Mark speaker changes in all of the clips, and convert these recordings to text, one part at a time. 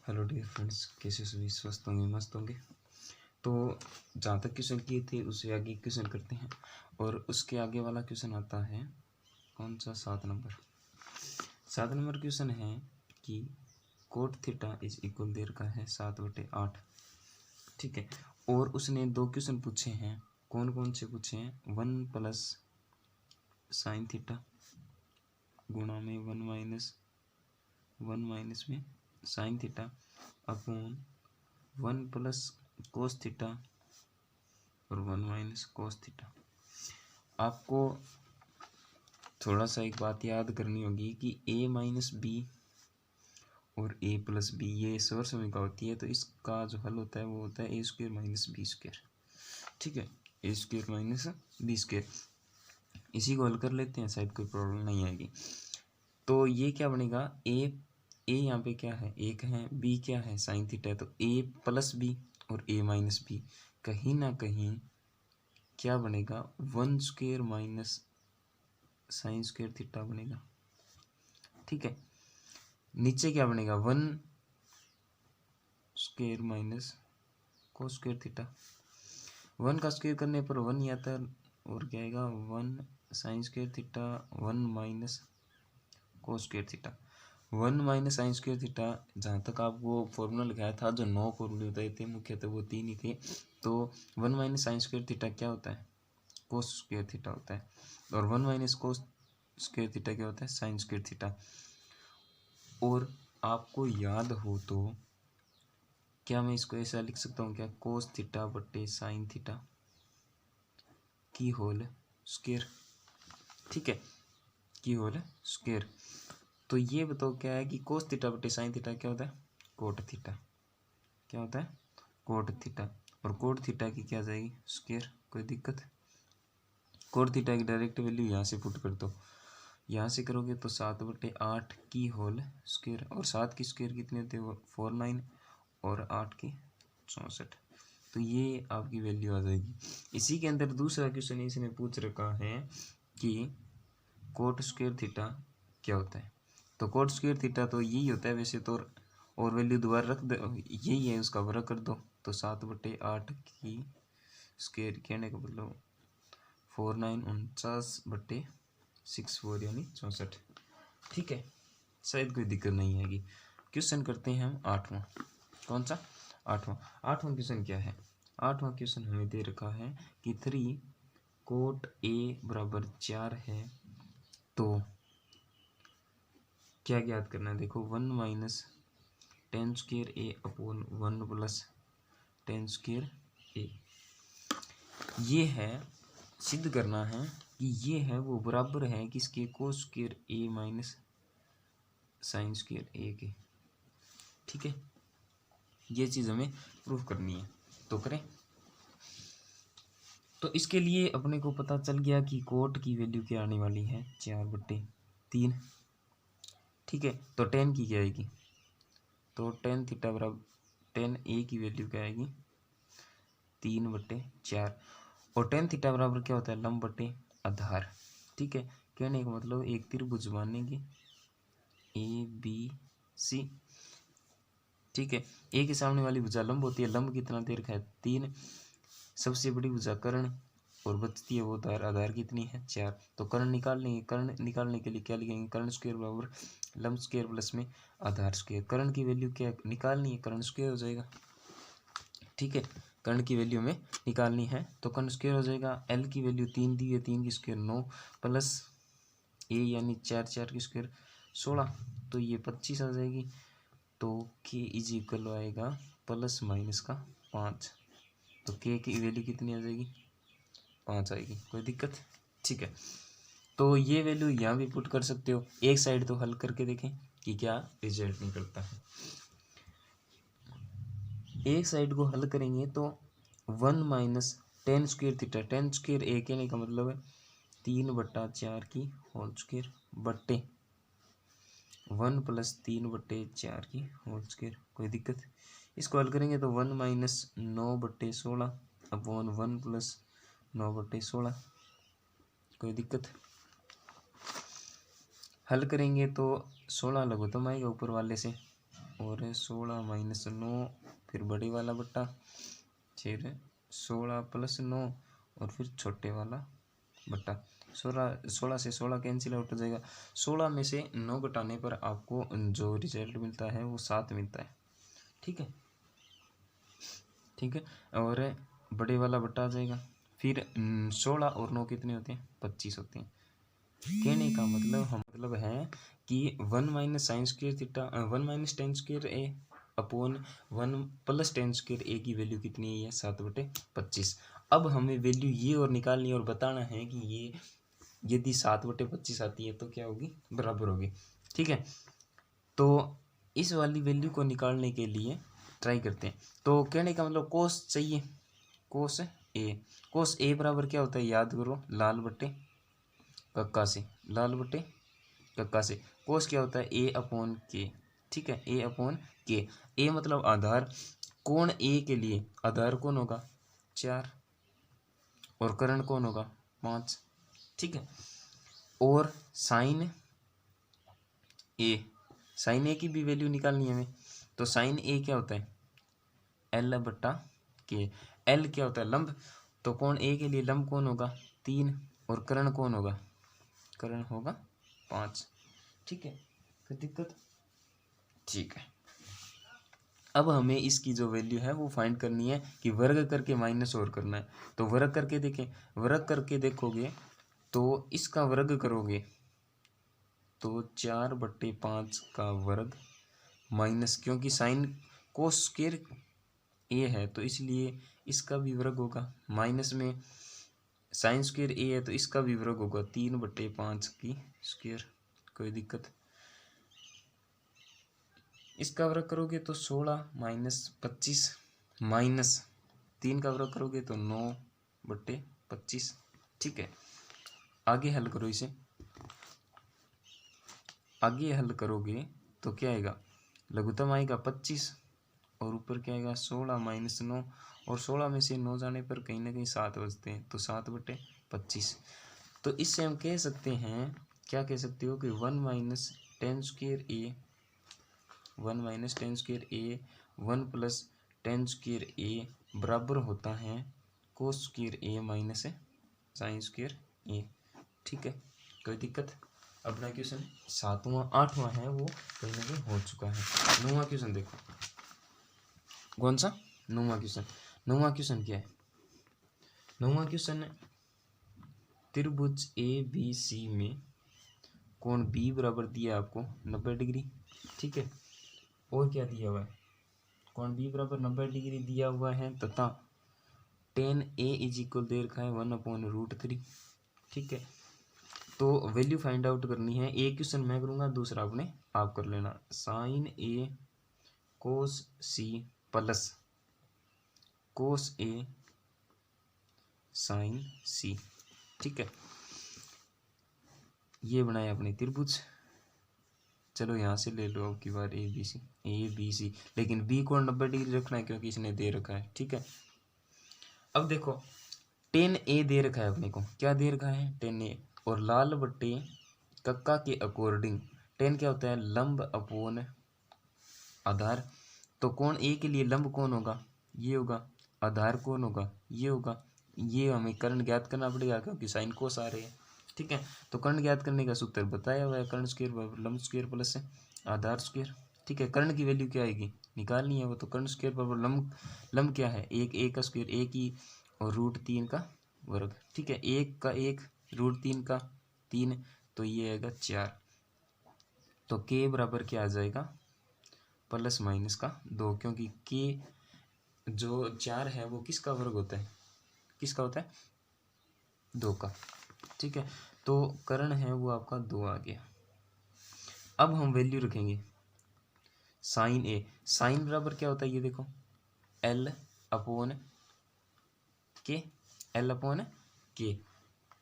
Speaker 1: Hello dear friends, कैसे सभी स्वस्थ होंगे, मस्त होंगे। तो जहाँ तक क्वेश्चन किए थे उससे आगे क्वेश्चन करते हैं और उसके आगे वाला क्वेश्चन आता है कौन सा, 7 नंबर क्वेश्चन है कि कोट थीटा इज इक्वल दे रखा है 7/8। ठीक है, और उसने दो क्वेश्चन पूछे हैं। कौन कौन से पूछे हैं? 1 + sin थीटा गुणा में 1 - में sin theta upon 1 + cos theta और 1 - cos थीटा। आपको थोड़ा सा एक बात याद करनी होगी कि a - b और a + b ये स्वर समीकरण होती है, तो इसका जो हल होता है वो होता है a² - b²। ठीक है, a² - b²। इसी को हल कर लेते हैं, शायद कोई प्रॉब्लम नहीं आएगी। तो ये क्या बनेगा? ए यहाँ पे क्या है? 1 है, b क्या है? sin थीटा है, तो a + b और a - b कहीं ना कहीं क्या बनेगा? 1² - sin² थीटा बनेगा। ठीक है, नीचे क्या बनेगा? 1² - cos² थीटा। 1 का स्क्वायर करने पर 1 ही आता है और क्या आएगा? 1 sin² theta 1 - cos² theta. 1 - sin² theta, जहाँ तक आपको फॉर्मूला लिखाया था, जो 9 फॉर्मूले बताए थे मुख्यतः वो 3 ही थे। तो 1 - sin² थीटा क्या होता है? cos² थीटा होता है, और 1 - cos² थीटा क्या होता है? sin² theta. और आपको याद हो तो क्या मैं इसको ऐसा लिख सकता हूँ क्या? cos थीटा बटे sin थीटा की होल स्क्वायर। ठीक है, की होल स्क्वायर। तो ये बताओ क्या है कि cos थीटा बटे sin थीटा क्या होता है? Cot theta. क्या होता है? Cot theta. और कोट थीटा की क्या जाएगी? स्क्वायर। कोई दिक्कत? कोट थीटा की डायरेक्ट वैल्यू यहाँ से पुट कर दो। यहाँ से करोगे तो 7/8 की होल स्क्वायर, और 7 की स्क्वायर कितने होते हैं? 49 और 8 की 64। तो ये आपकी वैल्यू आ जाएगी। इसी के अंदर दूसरा क्वेश्चन इसने पूछ रखा है कि cot² थीटा क्या होता है। तो cot² थीटा तो यही होता है वैसे तो, और वैल्यू दोबारा रख दो, यही है, उसका वर्ग कर दो। तो 7/8 की स्क्वायर कहने का मतलब 49 यानी 64। ठीक है, शायद कोई दिक्कत नहीं आएगी। क्वेश्चन करते हैं हम 8वां। कौन सा? 8वां क्वेश्चन क्या है? 8वां क्वेश्चन हमें दे रखा है कि 3 cot A = 4 है, तो क्या ज्ञात करना है? देखो 1 - tan² A upon 1 + tan² A। ये है, सिद्ध करना है कि ये है वो बराबर है किसके? cos² A - sin² A के। ठीक है, ये चीज़ हमें प्रूफ करनी है, तो करें। तो इसके लिए अपने को पता चल गया कि कोट की वैल्यू क्या आने वाली है? 4/3। ठीक है, तो tan की क्या आएगी? तो tan थीटा बराबर tan A की वैल्यू क्या आएगी? 3/4। और tan थीटा बराबर क्या होता है? लंब बटे आधार। ठीक है, कहने का मतलब एक त्रिभुज मानेंगे ABC। ठीक है, ए के सामने वाली भुजा लंब होती है। लंब कितना दे रखा है? 3। सबसे बड़ी भुजा कर्ण, और बचती है वो आधार। आधार कितनी है? 4। तो कर्ण निकाल लेंगे। कर्ण निकालने के लिए क्या लिखेंगे? कर्ण² बराबर लंब² प्लस में आधार²। कर्ण की वैल्यू क्या निकालनी है? कर्ण² हो जाएगा। ठीक है, कर्ण की वैल्यू में निकालनी है तो कर्ण² हो जाएगा। एल की वैल्यू 3 दी है, 3 की स्क्वायर 9 प्लस ए यानी 4 की स्क्वायर 16, तो ये 25 आ जाएगी। तो के इज इक्वल आएगा ±5। तो के की वैल्यू कितनी आ जाएगी? 5 आएगी। कोई दिक्कत? ठीक है, तो ये वैल्यू यहाँ भी पुट कर सकते हो। एक साइड तो हल करके देखें कि क्या रिजल्ट निकलता है। एक साइड को हल करेंगे तो 1 - tan² थीटा, tan² A कहने का मतलब है 3/4 की होल स्क्वायर बट्टे 1 + 3/4 की होल स्क्वायर। कोई दिक्कत? इसको हल करेंगे तो 1 - 9/16 अपॉन 1 + 9/16। कोई दिक्कत? हल करेंगे तो 16 लघुत्तम आएगा ऊपर वाले से, और 16 माइनस 9, फिर बड़े वाला बट्टा, फिर 16 प्लस 9 और फिर छोटे वाला बट्टा। 16 से 16 कैंसिल आउट हो जाएगा। 16 में से 9 घटाने पर आपको जो रिजल्ट मिलता है वो 7 मिलता है। ठीक है, ठीक है। और बड़े वाला बट्टा आ जाएगा। फिर 16 और 9 कितने होते हैं? 25 होते हैं। कहने का मतलब है कि 1 minus sine square theta 1 minus tan square A upon 1 plus tan square A की वैल्यू कितनी है? 7/25। अब हमें वैल्यू ये और निकालनी है और बताना है कि ये यदि 7/25 आती है तो क्या होगी? बराबर होगी। ठीक है, तो इस वाली वैल्यू को निकालने के लिए ट्राई करते हैं। तो कहने का मतलब कोस चाहिए, कोस ए बराबर क्या होता है? याद करो, लाल बट्टे कक्का से, लाल बट्टे कक्का से। कोस क्या होता है? ए अपॉन के। ठीक है, ए अपॉन के। ए मतलब आधार। कोण ए के लिए आधार कौन होगा? 4 और कर्ण कौन होगा? 5। ठीक है, और साइन ए की भी वैल्यू निकालनी है हमें। तो साइन ए क्या होता है? एल बट्टा के। एल क्या होता है? लंब। तो कोण ए के लिए लंब कौन होगा? 3 और कर्ण कौन होगा? कर्ण होगा 5। ठीक है, कोई दिक्कत? ठीक है, अब हमें इसकी जो वैल्यू है वो फाइंड करनी है कि वर्ग करके माइनस और करना है। तो वर्ग करके देखें, वर्ग करके देखोगे तो इसका वर्ग करोगे तो 4/5 का वर्ग माइनस, क्योंकि साइन कोस स्क्वायर ए है तो इसलिए इसका भी वर्ग होगा। माइनस में साइन स्क्वायर ए है तो इसका भी वर्ग होगा 3/5 की स्क्वायर। कोई दिक्कत? इसका वर्ग करोगे तो 16 माइनस 25 माइनस 3 का वर्ग करोगे तो 9/25। ठीक है, आगे हल करो इसे। आगे हल करोगे तो क्या आएगा? लघुत्तम आएगा 25 और ऊपर क्या आएगा? 16 माइनस 9, और 16 में से 9 जाने पर कहीं ना कहीं 7 बचते हैं तो 7/25। तो इससे हम कह सकते हैं, क्या कह सकते हो कि 1 माइनस टेन स्क्वायर ए 1 प्लस टेन स्क्वायर ए बराबर होता है कोस स्क्वायर ए माइनस साइन स्क्वायर ए। ठीक है, कोई दिक्कत? अपना क्वेश्चन 7वां 8वां है वो कहीं ना कहीं हो चुका है। 9वां क्वेश्चन देखो, कौन सा? 9वां क्वेश्चन। 9वां क्वेश्चन क्या है? 9वां क्वेश्चन, त्रिभुज ए बी सी में कोण बी बराबर दिया आपको 90 डिग्री। ठीक है, और क्या दिया हुआ है? कोण बी बराबर 90 डिग्री दिया हुआ है तथा tan ए इज इक्वल दे रखा है 1/√3। ठीक है, तो वैल्यू फाइंड आउट करनी है। एक क्वेश्चन मैं करूँगा, दूसरा आपने आप कर लेना। साइन ए कोस सी प्लस कोस ए साइन सी। ठीक है, ये बनाया अपने त्रिभुज। चलो यहाँ से ले लो अब की बार ए बी सी, लेकिन बी को 90 डिग्री रखना है क्योंकि इसने दे रखा है। ठीक है, अब देखो tan ए दे रखा है अपने को, क्या दे रखा है? tan ए, और लाल बट्टे कक्का के अकॉर्डिंग tan क्या होता है? लंब अपोन आधार। तो कोण ए के लिए लंब कौन होगा? ये होगा। आधार कौन होगा? ये होगा। ये हमें कर्ण ज्ञात करना पड़ेगा क्योंकि साइन कोस आ रहे हैं। ठीक है, तो कर्ण ज्ञात करने का सूत्र बताया हुआ है, कर्ण स्क्वायर बराबर लंब स्क्वायर प्लस आधार स्क्वायर। ठीक है, कर्ण की वैल्यू क्या आएगी? निकालनी है वो, तो कर्ण स्क्वायर बराबर लंब क्या है? एक का स्क्वायर एक ही और √3 का वर्ग। ठीक है, 1 का 1 √3 का 3, तो ये आएगा 4। तो के बराबर क्या आ जाएगा? प्लस माइनस का 2, क्योंकि के जो 4 है वो किसका वर्ग होता है? किसका होता है? 2 का। ठीक है, तो कर्ण है वो आपका 2 आ गया। अब हम वैल्यू रखेंगे साइन ए। साइन बराबर क्या होता है? ये देखो एल अपॉन के। एल अपॉन के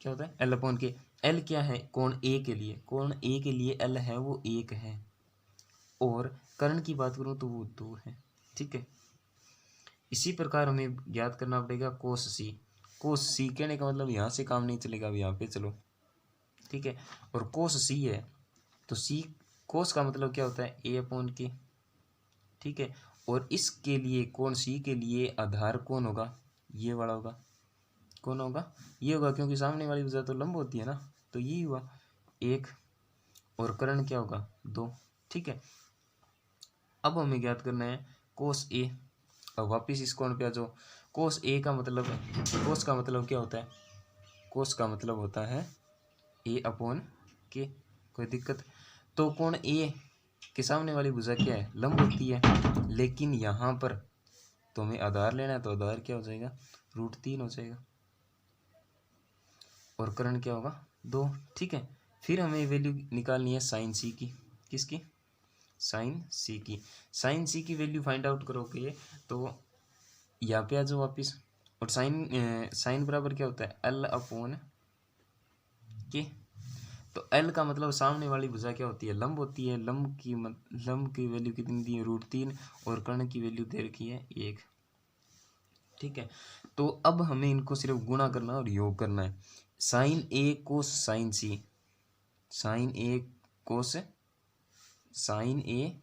Speaker 1: क्या होता है? एल अपॉन के। एल क्या है? कोण ए के लिए, कोण ए के लिए एल है वो 1 है, और कर्ण की बात करूँ तो वो 2 है। ठीक है, इसी प्रकार हमें ज्ञात करना पड़ेगा कोस सी। कोस सी कहने का मतलब यहाँ से काम नहीं चलेगा, अब यहाँ पे चलो। ठीक है, और कोस सी है तो सी कोस का मतलब क्या होता है? ए अपॉन के। ठीक है। और इसके लिए कौन सी के लिए आधार कौन होगा, ये वाला होगा, कौन होगा, ये होगा, क्योंकि सामने वाली भुजा तो लंब होती है ना, तो यही हुआ एक, और कर्ण क्या होगा 2, ठीक है। अब हमें ज्ञात करना है कोस ए। अब वापिस इस कोण पे आ जाओ। कोस ए का मतलब, कोस का मतलब क्या होता है, कोस का मतलब होता है ए अपॉन के, कोई दिक्कत। तो कोण ए के सामने वाली भुजा क्या है, लंब होती है, लेकिन यहाँ पर तो हमें आधार लेना है, तो आधार क्या हो जाएगा, √3 हो जाएगा, और कर्ण क्या होगा 2, ठीक है। फिर हमें वैल्यू निकालनी है साइन सी की, किसकी, साइन सी की। साइन सी की वैल्यू फाइंड आउट करोगे तो यहाँ पे आ जाओ वापिस, और साइन बराबर क्या होता है, एल अपॉन के। तो एल का मतलब सामने वाली भुजा क्या होती है, लंब होती है, लंब की वैल्यू कितनी दी है, √3, और कर्ण की वैल्यू दे रखी है 1, ठीक है। तो अब हमें इनको सिर्फ गुणा करना और योग करना है। साइन ए कोस साइन सी, साइन ए कोस, साइन ए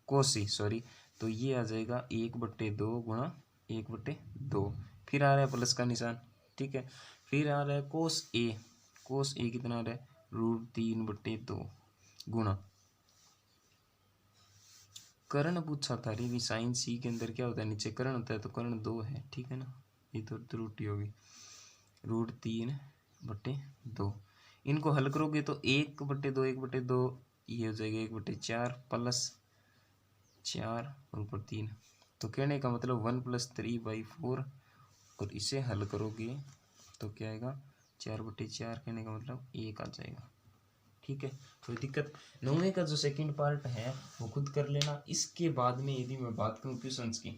Speaker 1: कोस सी, सॉरी, तो ये आ जाएगा 1/2 गुणा 1/2, फिर आ रहा है प्लस का निशान, ठीक है। फिर आ रहा है कोस ए, कोस ए कितना आ रहा है, √3/2 गुणा, कर्ण पूछा था रे भी, साइन सी के अंदर क्या होता है, नीचे कर्ण होता है, तो कर्ण 2 है, ठीक है ना, ये तो त्रुटि होगी, √3/2। इनको हल करोगे तो 1/2 1/2 ये हो जाएगा 1/4 प्लस 4 और ऊपर 3, तो कहने का मतलब 1 + 3/4, और इसे हल करोगे तो क्या आएगा 4/4, कहने का मतलब 1 आ जाएगा, ठीक है। कोई दिक्कत। 9वें का जो सेकंड पार्ट है वो खुद कर लेना। इसके बाद में यदि मैं बात करूँ क्वेश्चंस की,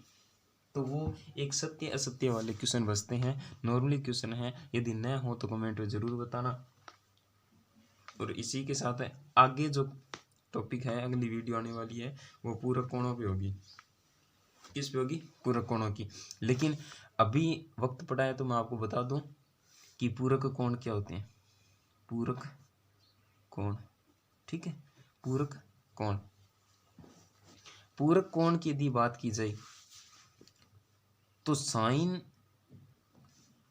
Speaker 1: तो वो एक सत्य असत्य वाले क्वेश्चन बचते हैं, नॉर्मली क्वेश्चन है, यदि न हो तो कमेंट में ज़रूर बताना। और इसी के साथ आगे जो टॉपिक है, अगली वीडियो आने वाली है, वो पूरक कोणों पे होगी, किस पे होगी, पूरक कोणों की। लेकिन अभी वक्त पड़ा है तो मैं आपको बता दूं कि पूरक कोण क्या होते हैं, पूरक कोण, ठीक है। पूरक कोण, पूरक कोण की यदि बात की जाए तो साइन,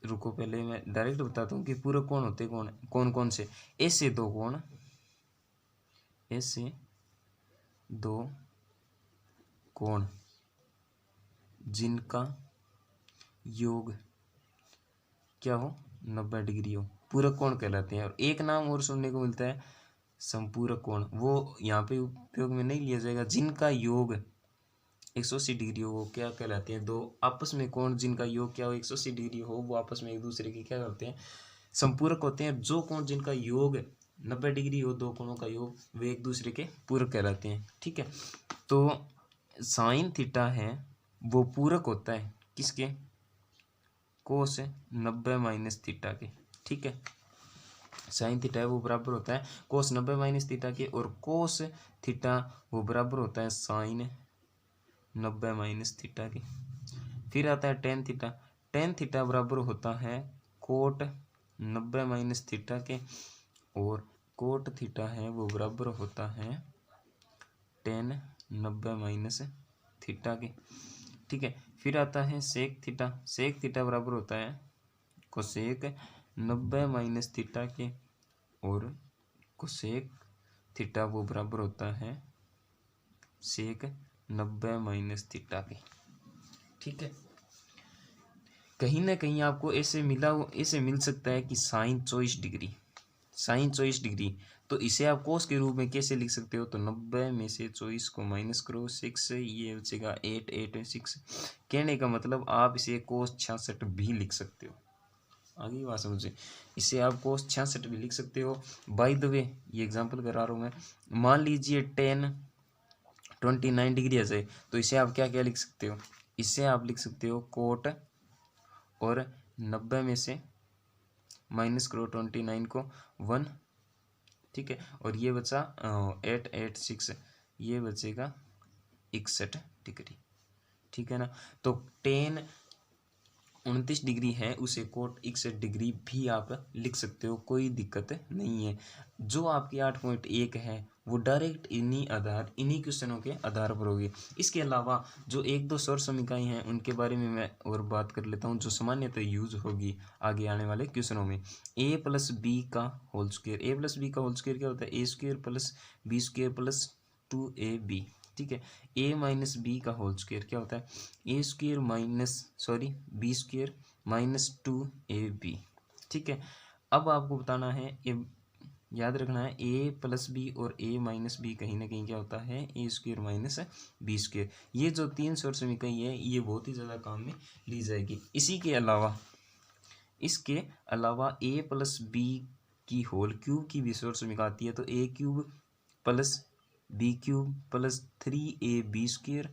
Speaker 1: रुको पहले मैं डायरेक्ट बताता हूँ कि पूरक कोण होते कौन कौन से। ऐसे दो कोण, ऐसे दो कोण जिनका योग क्या हो, 90 डिग्री हो, पूरक कोण कहलाते हैं। और एक नाम और सुनने को मिलता है संपूरक कोण, वो यहाँ पे उपयोग में नहीं लिया जाएगा। जिनका योग 180 डिग्री हो वो क्या कहलाते हैं, दो आपस में कोण जिनका योग क्या हो 180 डिग्री हो, वो आपस में एक दूसरे के क्या करते हैं, संपूरक होते हैं। जो कोण जिनका योग 90 डिग्री हो, दो कोणों का योग, वे एक दूसरे के पूरक कहलाते हैं, ठीक है। तो साइन थीटा है वो पूरक होता है किसके, कोस 90 - थीटा के, ठीक है। साइन थीटा है वो बराबर होता है कोस 90 - थीटा के, और कोस थीटा वो बराबर होता है साइन 90 - थीटा के। फिर आता है टेन थीटा, टेन थीटा बराबर होता है कोट 90 - थीटा के, और कोट थीटा है वो बराबर होता है टेन 90 - थीटा के, ठीक है। फिर आता है सेक थीटा, सेक थीटा बराबर होता है कोसेक 90 - थीटा के, और कोसेक थीटा वो बराबर होता है सेक 90 - थीटा के, ठीक है। कहीं ना कहीं आपको ऐसे मिल सकता है कि साइन 24 डिग्री, साइन 24 डिग्री, तो इसे आप कोस के रूप में कैसे लिख सकते हो, तो 90 में से 24 को माइनस करो 6, ये बचेगा 8 8 6, कहने का मतलब आप इसे कोस 66 भी लिख सकते हो। आगे बात समझे, इसे आप कोस 66 भी लिख सकते हो। बाय द वे ये एग्जांपल करा रहा हूँ मैं, मान लीजिए 29 डिग्री है, तो इसे आप क्या क्या लिख सकते हो, इसे आप लिख सकते हो कोट, और 90 में से माइनस करो 29 को 1, ठीक है, और ये बचा 8 8 6, ये बचेगा 61 डिग्री, ठीक है ना। तो 10 29 डिग्री है उसे कोट 61 डिग्री भी आप लिख सकते हो, कोई दिक्कत नहीं है। जो आपकी 8.1 है वो डायरेक्ट इन्हीं क्वेश्चनों के आधार पर होगी। इसके अलावा जो एक दो सौर समीकरण हैं उनके बारे में मैं और बात कर लेता हूँ, जो सामान्यतः यूज होगी आगे आने वाले क्वेश्चनों में। ए प्लस बी का whole square, A plus B का होल स्क्वायर क्या होता है, A square plus B square plus 2ab। ठीक है, ए माइनस बी का होल स्क्वायर क्या होता है, A square B square minus 2ab। ठीक है, अब आपको बताना है, याद रखना है ए प्लस बी और ए माइनस बी कहीं ना कहीं क्या होता है, A square minus B square. ये जो 3 सौर समीकरण है ये बहुत ही ज़्यादा काम में ली जाएगी। इसके अलावा ए प्लस बी की होल क्यूब की भी सौर समीकरण आती है, तो A cube plus B cube plus 3ab square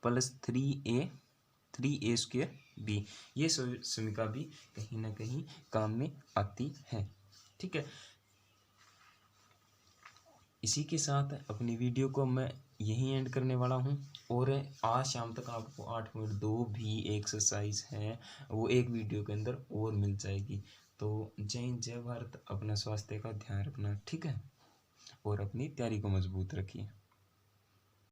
Speaker 1: plus 3a square B, ये समीकरण भी कहीं ना कहीं काम में आती है। ठीक है, इसी के साथ अपनी वीडियो को मैं यहीं एंड करने वाला हूँ, और आज शाम तक आपको 8.2 भी एक्सरसाइज है वो एक वीडियो के अंदर और मिल जाएगी। तो जय हिंद, जय भारत, अपना स्वास्थ्य का ध्यान रखना, ठीक है, और अपनी तैयारी को मजबूत रखिए।